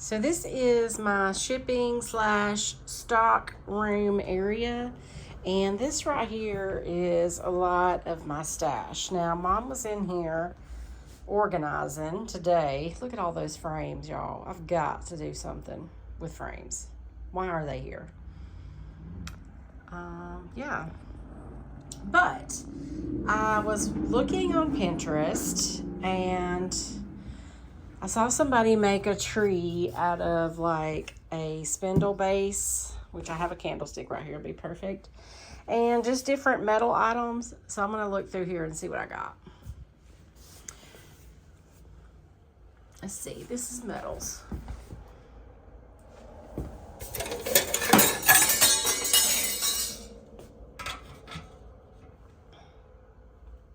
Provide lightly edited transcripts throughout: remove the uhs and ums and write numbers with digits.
So this is my shipping slash stock room area. And this right here is a lot of my stash. Now, Mom was in here organizing today. Look at all those frames, y'all. I've got to do something with frames. Why are they here? Yeah. But I was looking on Pinterest and I saw somebody make a tree out of like a spindle base, which I have a candlestick right here, it'd be perfect. And just different metal items. So I'm gonna look through here and see what I got. Let's see, this is metals.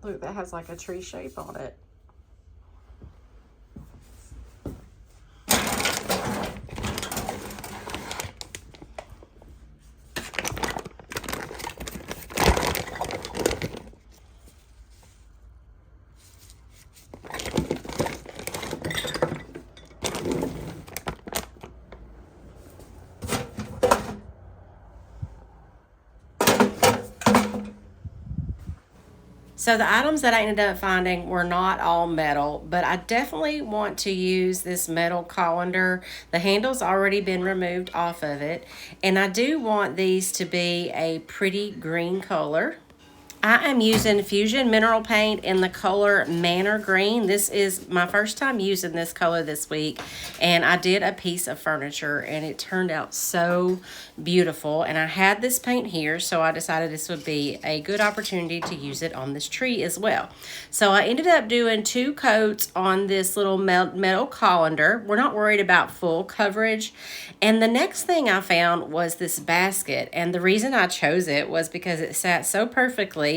Look, that has like a tree shape on it. So the items that I ended up finding were not all metal, but I definitely want to use this metal colander. The handle's already been removed off of it, and I do want these to be a pretty green color. I am using Fusion Mineral Paint in the color Manor Green. This is my first time using this color this week, and I did a piece of furniture, and it turned out so beautiful. And I had this paint here, so I decided this would be a good opportunity to use it on this tree as well. So I ended up doing 2 coats on this little metal colander. We're not worried about full coverage. And the next thing I found was this basket, and the reason I chose it was because it sat so perfectly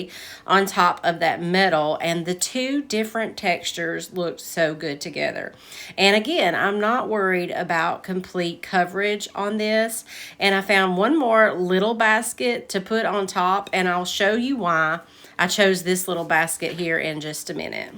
on top of that metal, and the 2 different textures looked so good together. And again, I'm not worried about complete coverage on this, and I found one more little basket to put on top, and I'll show you why I chose this little basket here in just a minute.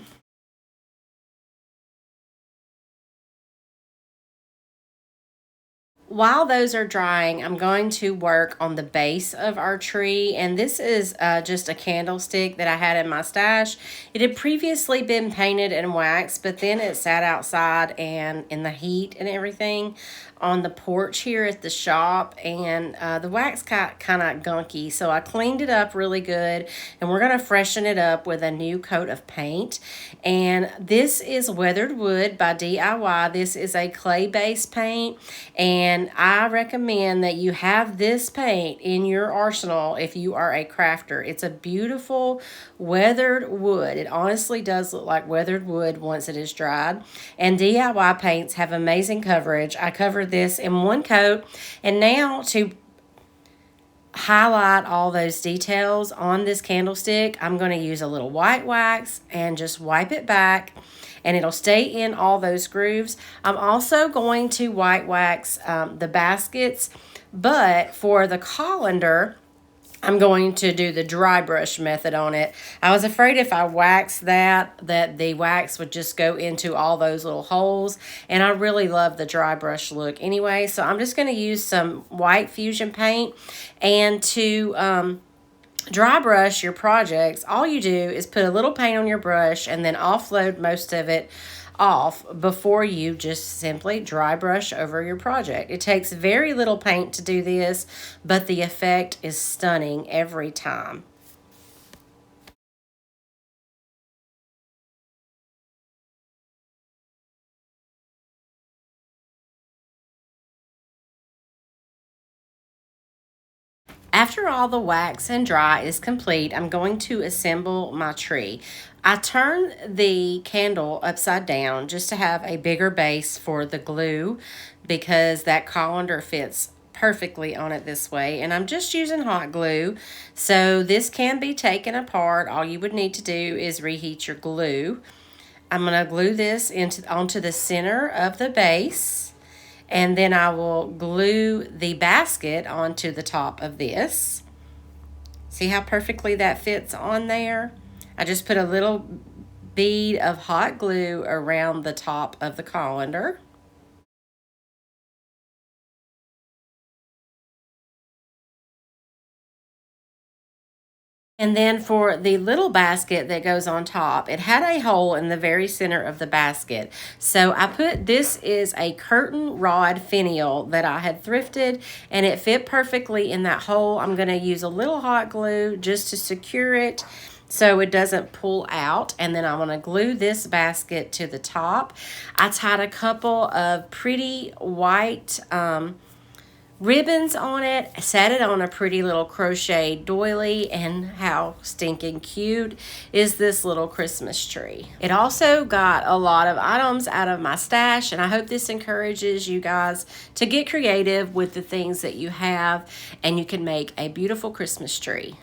While those are drying, I'm going to work on the base of our tree, and this is just a candlestick that I had in my stash. It had previously been painted and waxed, but then it sat outside and in the heat and everything on the porch here at the shop, and the wax got kind of gunky, so I cleaned it up really good, and we're going to freshen it up with a new coat of paint. And this is Weathered Wood by DIY. This is a clay-based paint, and I recommend that you have this paint in your arsenal if you are a crafter. It's a beautiful weathered wood. It honestly does look like weathered wood once it is dried. And DIY paints have amazing coverage. I covered this in 1 coat, and now to highlight all those details on this candlestick, I'm going to use a little white wax and just wipe it back, and it'll stay in all those grooves. I'm also going to white wax the baskets, but for the colander, I'm going to do the dry brush method on it. I was afraid if I waxed that the wax would just go into all those little holes, and I really love the dry brush look anyway. So I'm just going to use some white Fusion paint, and to dry brush your projects, all you do is put a little paint on your brush and then offload most of it off before you just simply dry brush over your project. It takes very little paint to do this, but the effect is stunning every time. After all the wax and dry is complete, I'm going to assemble my tree. I turn the candle upside down just to have a bigger base for the glue, because that colander fits perfectly on it this way, and I'm just using hot glue, so this can be taken apart. All you would need to do is reheat your glue. I'm going to glue this onto the center of the base, and then I will glue the basket onto the top of this. See how perfectly that fits on there? I just put a little bead of hot glue around the top of the colander. And then for the little basket that goes on top, it had a hole in the very center of the basket. So I put, this is a curtain rod finial that I had thrifted, and it fit perfectly in that hole. I'm going to use a little hot glue just to secure it so it doesn't pull out. And then I'm going to glue this basket to the top. I tied a couple of pretty white ribbons on it, set it on a pretty little crochet doily, and how stinking cute is this little Christmas tree. It also got a lot of items out of my stash, and I hope this encourages you guys to get creative with the things that you have, and you can make a beautiful Christmas tree.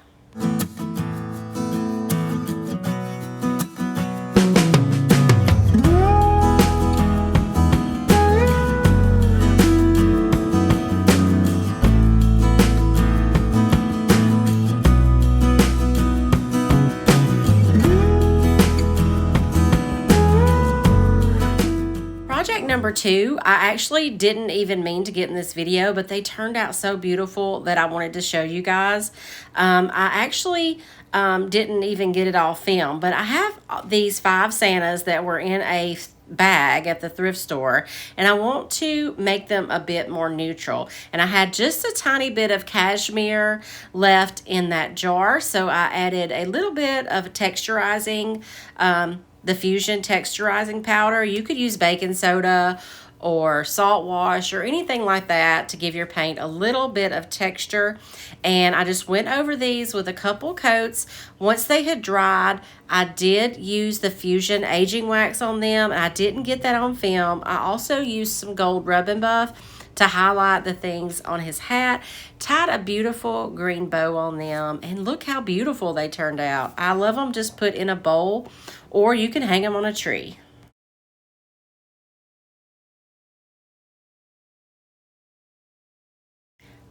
Project number 2, I actually didn't even mean to get in this video, but they turned out so beautiful that I wanted to show you guys. I actually didn't even get it all filmed, but I have these 5 Santas that were in a bag at the thrift store, and I want to make them a bit more neutral. And I had just a tiny bit of cashmere left in that jar, so I added a little bit of texturizing, the Fusion texturizing powder. You could use baking soda or salt wash or anything like that to give your paint a little bit of texture. And I just went over these with a couple coats. Once they had dried, I did use the Fusion aging wax on them, and I didn't get that on film. I also used some gold rub and buff to highlight the things on his hat, tied a beautiful green bow on them, and look how beautiful they turned out. I love them just put in a bowl, or you can hang them on a tree.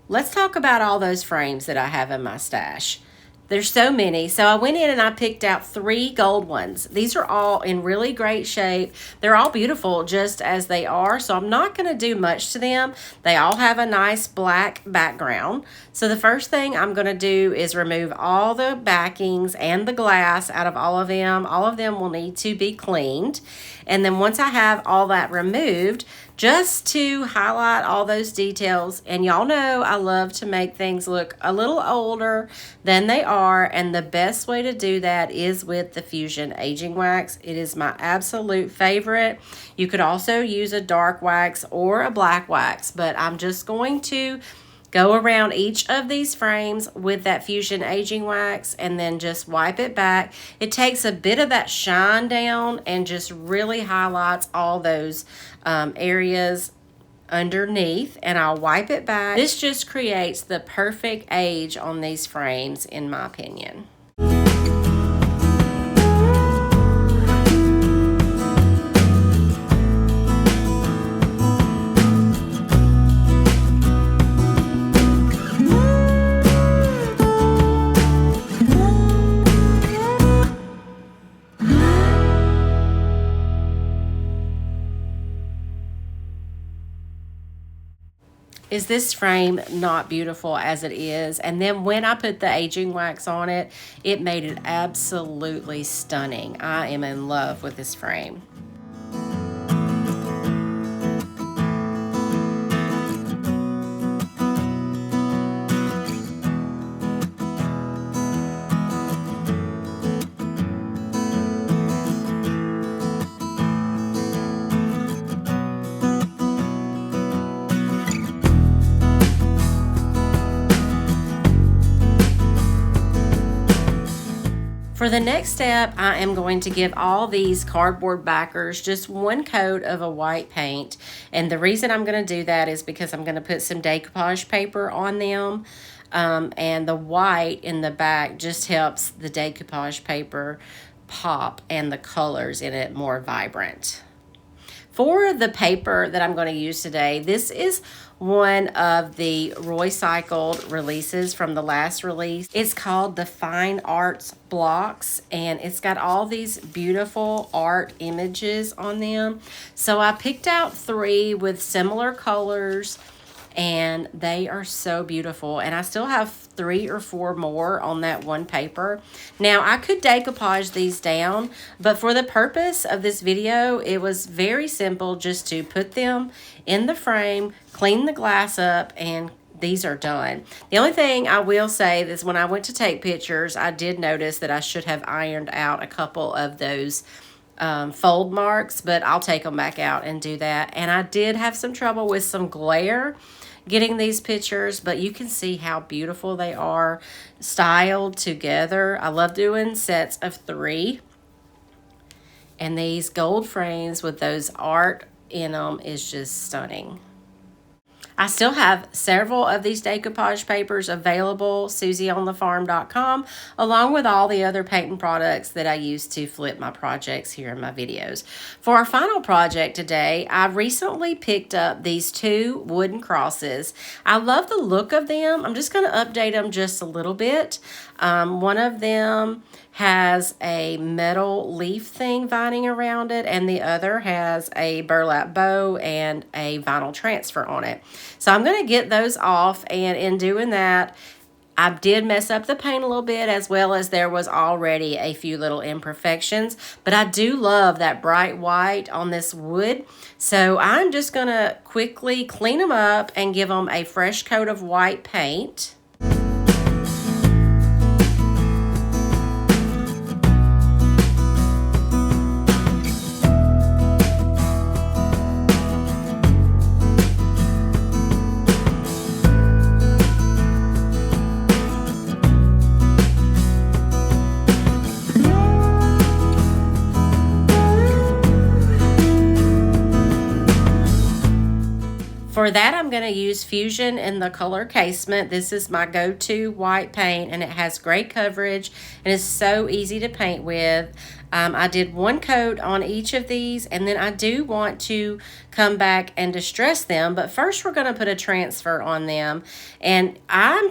Let's talk about all those frames that I have in my stash. There's so many. So I went in and I picked out 3 gold ones. These are all in really great shape. They're all beautiful just as they are. So I'm not going to do much to them. They all have a nice black background. So the first thing I'm going to do is remove all the backings and the glass out of all of them. All of them will need to be cleaned. And then once I have all that removed, just to highlight all those details, and y'all know I love to make things look a little older than they are, and the best way to do that is with the Fusion aging wax. It is my absolute favorite. You could also use a dark wax or a black wax, but I'm just going to go around each of these frames with that Fusion aging wax and then just wipe it back. It takes a bit of that shine down and just really highlights all those areas underneath, and I'll wipe it back. This just creates the perfect age on these frames, in my opinion. Is this frame not beautiful as it is? And then when I put the aging wax on it, it made it absolutely stunning. I am in love with this frame. For the next step, I am going to give all these cardboard backers just 1 coat of a white paint. And the reason I'm going to do that is because I'm going to put some decoupage paper on them. And the white in the back just helps the decoupage paper pop and the colors in it more vibrant. For the paper that I'm going to use today, this is one of the Roycycled releases from the last release. It's called the Fine Arts Blocks, and it's got all these beautiful art images on them. So I picked out 3 with similar colors and they are so beautiful. And I still have 3 or 4 more on that one paper. Now I could decoupage these down, but for the purpose of this video, it was very simple just to put them in the frame, clean the glass up, and these are done. The only thing I will say is when I went to take pictures, I did notice that I should have ironed out a couple of those fold marks, but I'll take them back out and do that. And I did have some trouble with some glare getting these pictures, but you can see how beautiful they are styled together. I love doing sets of 3. And these gold frames with those art in them is just stunning. I still have several of these decoupage papers available, susieonthefarm.com, along with all the other painting products that I use to flip my projects here in my videos. For our final project today, I recently picked up these 2 wooden crosses. I love the look of them. I'm just going to update them just a little bit. One of them has a metal leaf thing vining around it, and the other has a burlap bow and a vinyl transfer on it. So I'm going to get those off, and in doing that, I did mess up the paint a little bit, as well as there was already a few little imperfections, but I do love that bright white on this wood. So I'm just going to quickly clean them up and give them a fresh coat of white paint. For that, I'm going to use Fusion in the color casement. This is my go-to white paint, and it has great coverage and is so easy to paint with. I did 1 coat on each of these, and then I do want to come back and distress them, but first we're going to put a transfer on them. And I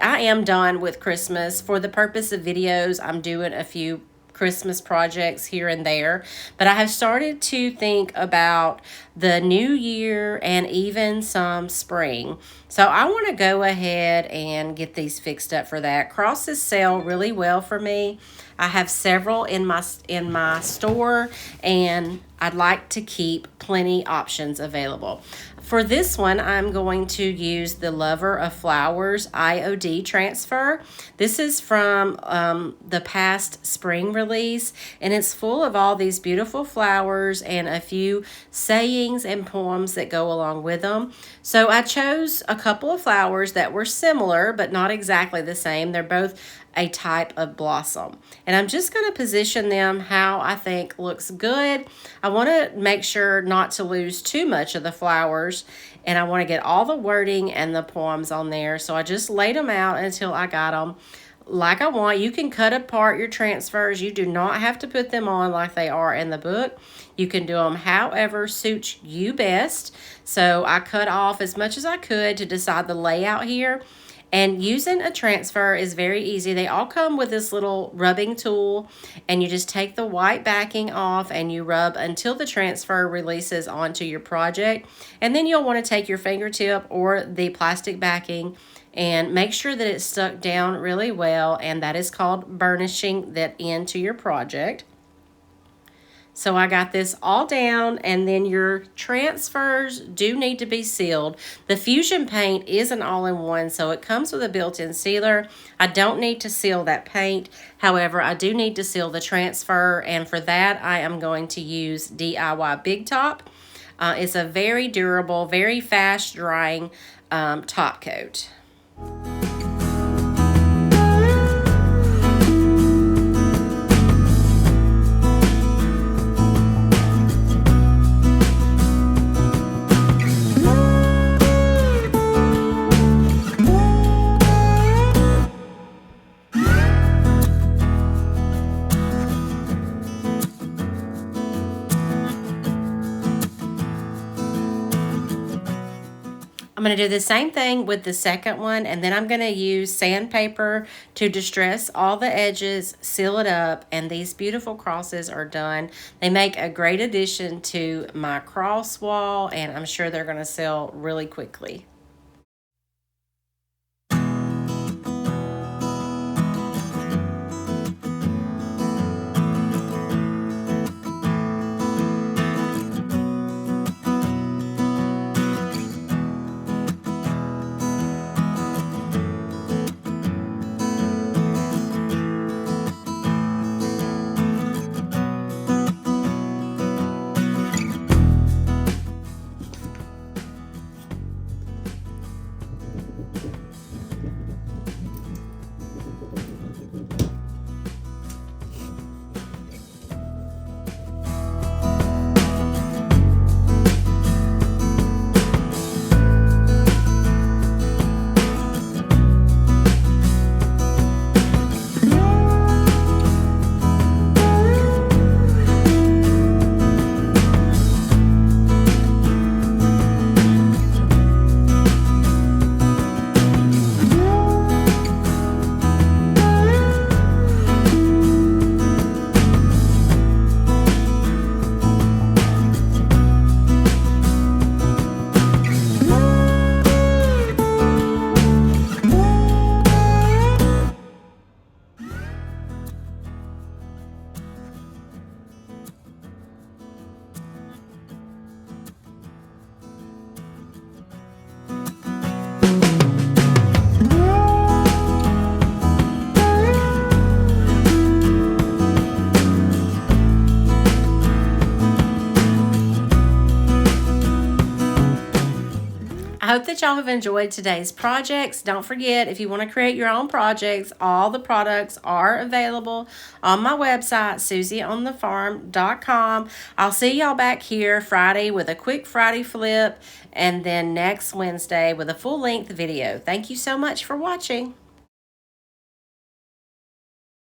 am done with Christmas. For the purpose of videos, I'm doing a few Christmas projects here and there, but I have started to think about the new year and even some spring. So I want to go ahead and get these fixed up for that. Crosses sell really well for me. I have several in my store, and I'd like to keep plenty options available. For this one, I'm going to use the Lover of Flowers IOD transfer. This is from the past spring release, and it's full of all these beautiful flowers and a few sayings and poems that go along with them. So I chose a couple of flowers that were similar, but not exactly the same. They're both a type of blossom, and I'm just going to position them how I think looks good. I want to make sure not to lose too much of the flowers, and I want to get all the wording and the poems on there. So I just laid them out until I got them like I want. You can cut apart your transfers. You do not have to put them on like they are in the book. You can do them however suits you best. So I cut off as much as I could to decide the layout here. And using a transfer is very easy. They all come with this little rubbing tool, and you just take the white backing off and you rub until the transfer releases onto your project. And then you'll want to take your fingertip or the plastic backing and make sure that it's stuck down really well, and that is called burnishing that into your project. So I got this all down, and then your transfers do need to be sealed. The Fusion paint is an all-in-one, so it comes with a built-in sealer. I don't need to seal that paint. However, I do need to seal the transfer, and for that, I am going to use DIY Big Top. It's a very durable, very fast-drying top coat. I'm going to do the same thing with the second one, and then I'm going to use sandpaper to distress all the edges, seal it up, and these beautiful crosses are done. They make a great addition to my cross wall, and I'm sure they're going to sell really quickly. I hope that y'all have enjoyed today's projects. Don't forget, if you want to create your own projects, all the products are available on my website, susieonthefarm.com. I'll see y'all back here Friday with a quick Friday flip, and then next Wednesday with a full-length video. Thank you so much for watching.